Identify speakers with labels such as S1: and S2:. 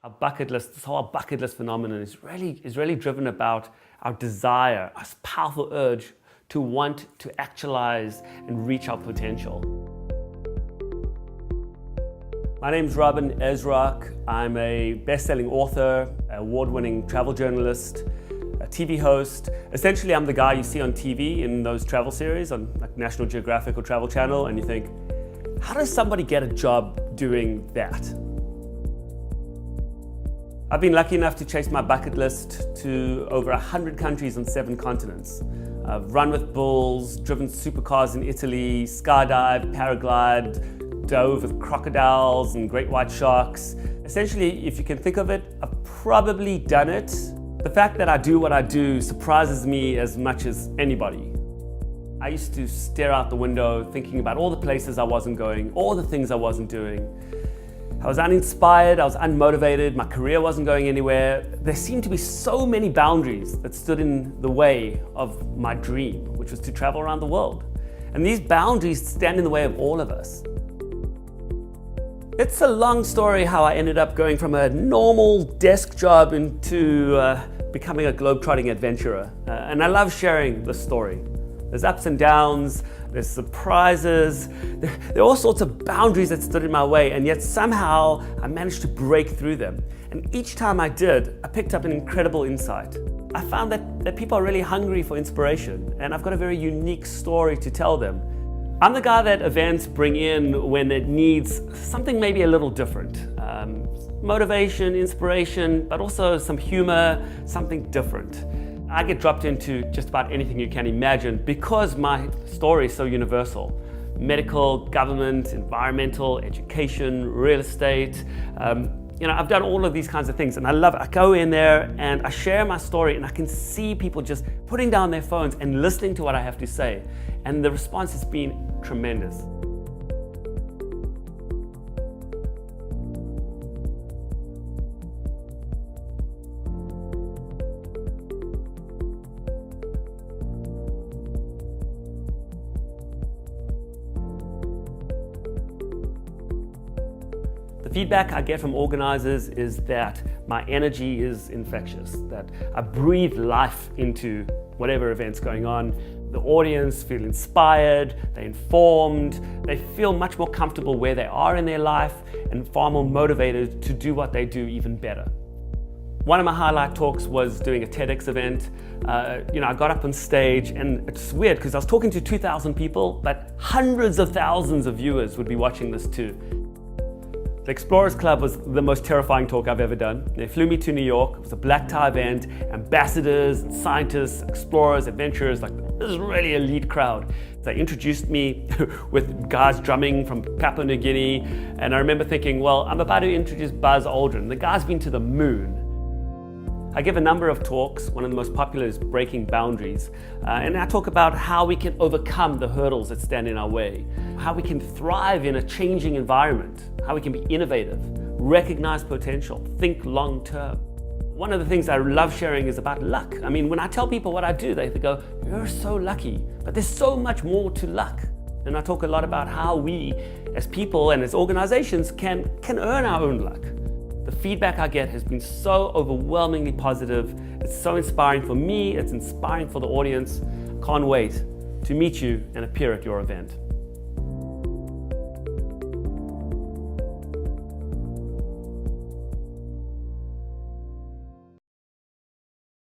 S1: Our bucket list, this whole bucket list phenomenon is really driven about our desire, our powerful urge to want to actualize and reach our potential. My name's Robin Esrock. I'm a best-selling author, award-winning travel journalist, a TV host. Essentially, I'm the guy you see on TV in those travel series on like National Geographic or Travel Channel, and you think, how does somebody get a job doing that? I've been lucky enough to chase my bucket list to over 100 countries on 7 continents. I've run with bulls, driven supercars in Italy, skydived, paraglided, dove with crocodiles and great white sharks. Essentially, if you can think of it, I've probably done it. The fact that I do what I do surprises me as much as anybody. I used to stare out the window thinking about all the places I wasn't going, all the things I wasn't doing. I was uninspired, I was unmotivated, my career wasn't going anywhere. There seemed to be so many boundaries that stood in the way of my dream, which was to travel around the world. And these boundaries stand in the way of all of us. It's a long story how I ended up going from a normal desk job into becoming a globe-trotting adventurer. And I love sharing this story. There's ups and downs, there's surprises, there are all sorts of boundaries that stood in my way, and yet somehow I managed to break through them. And each time I did, I picked up an incredible insight. I found that people are really hungry for inspiration, and I've got a very unique story to tell them. I'm the guy that events bring in when it needs something maybe a little different. Motivation, inspiration, but also some humor, something different. I get dropped into just about anything you can imagine because my story is so universal. Medical, government, environmental, education, real estate. I've done all of these kinds of things and I love it. I go in there and I share my story and I can see people just putting down their phones and listening to what I have to say. And the response has been tremendous. The feedback I get from organizers is that my energy is infectious, that I breathe life into whatever event's going on. The audience feel inspired, they're informed, they feel much more comfortable where they are in their life and far more motivated to do what they do even better. One of my highlight talks was doing a TEDx event. I got up on stage and it's weird because I was talking to 2,000 people, but hundreds of thousands of viewers would be watching this too. The Explorers Club was the most terrifying talk I've ever done. They flew me to New York. It was a black tie event, ambassadors, and scientists, explorers, adventurers, this is really elite crowd. They introduced me with guys drumming from Papua New Guinea, and I remember thinking, well, I'm about to introduce Buzz Aldrin. The guy's been to the moon. I give a number of talks. One of the most popular is Breaking Boundaries. And I talk about how we can overcome the hurdles that stand in our way, how we can thrive in a changing environment, how we can be innovative, recognize potential, think long term. One of the things I love sharing is about luck. I mean, when I tell people what I do, they go, you're so lucky, but there's so much more to luck. And I talk a lot about how we, as people and as organizations, can earn our own luck. The feedback I get has been so overwhelmingly positive. It's so inspiring for me, it's inspiring for the audience. Can't wait to meet you and appear at your event.